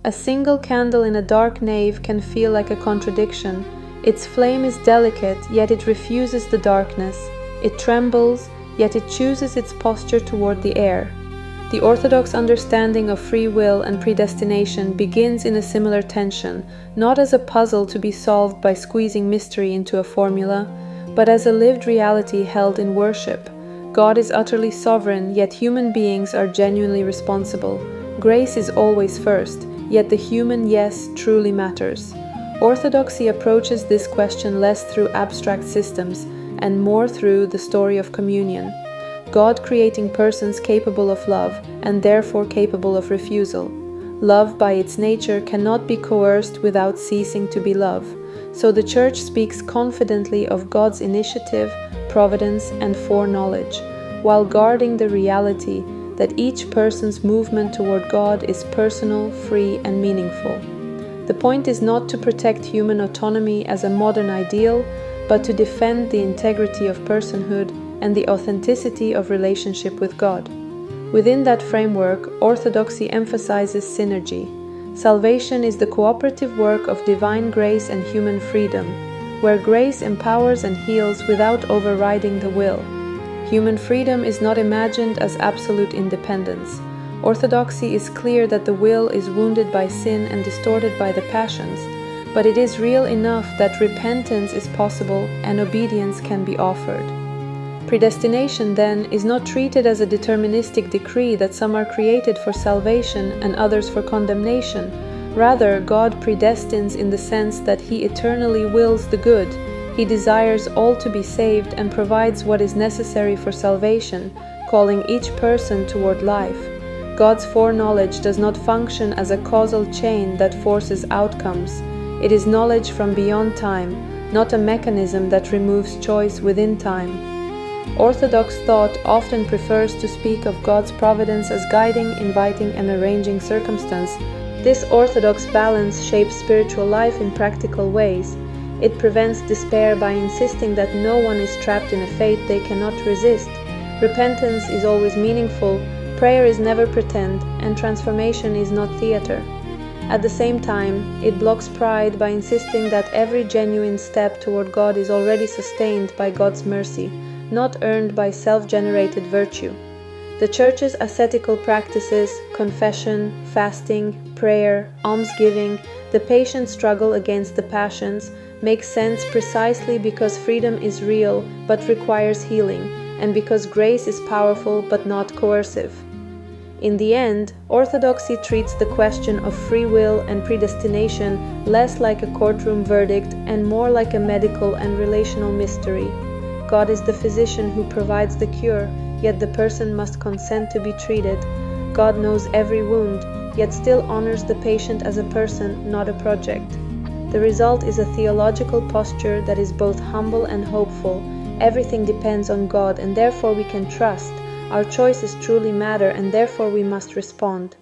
A single candle in a dark nave can feel like a contradiction. Its flame is delicate, yet it refuses the darkness. It trembles, yet it chooses its posture toward the air. The Orthodox understanding of free will and predestination begins in a similar tension, not as a puzzle to be solved by squeezing mystery into a formula, but as a lived reality held in worship. God is utterly sovereign, yet human beings are genuinely responsible. Grace is always first, yet the human yes truly matters. Orthodoxy approaches this question less through abstract systems and more through the story of communion. God creating persons capable of love and therefore capable of refusal. Love by its nature cannot be coerced without ceasing to be love. So the Church speaks confidently of God's initiative, providence, and foreknowledge, while guarding the reality that each person's movement toward God is personal, free, and meaningful. The point is not to protect human autonomy as a modern ideal, but to defend the integrity of personhood and the authenticity of relationship with God. Within that framework, Orthodoxy emphasizes synergy. Salvation is the cooperative work of divine grace and human freedom, where grace empowers and heals without overriding the will. Human freedom is not imagined as absolute independence. Orthodoxy is clear that the will is wounded by sin and distorted by the passions, but it is real enough that repentance is possible and obedience can be offered. Predestination, then, is not treated as a deterministic decree that some are created for salvation and others for condemnation. Rather, God predestines in the sense that He eternally wills the good. He desires all to be saved and provides what is necessary for salvation, calling each person toward life. God's foreknowledge does not function as a causal chain that forces outcomes. It is knowledge from beyond time, not a mechanism that removes choice within time. Orthodox thought often prefers to speak of God's providence as guiding, inviting, and arranging circumstance. This orthodox balance shapes spiritual life in practical ways. It prevents despair by insisting that no one is trapped in a fate they cannot resist. Repentance is always meaningful, prayer is never pretend, and transformation is not theater. At the same time, it blocks pride by insisting that every genuine step toward God is already sustained by God's mercy, not earned by self-generated virtue. The Church's ascetical practices, confession, fasting, prayer, almsgiving, the patient struggle against the passions, make sense precisely because freedom is real but requires healing, and because grace is powerful but not coercive. In the end, Orthodoxy treats the question of free will and predestination less like a courtroom verdict and more like a medical and relational mystery. God is the physician who provides the cure, yet the person must consent to be treated. God knows every wound, yet still honors the patient as a person, not a project. The result is a theological posture that is both humble and hopeful. Everything depends on God, and therefore we can trust. Our choices truly matter, and therefore we must respond.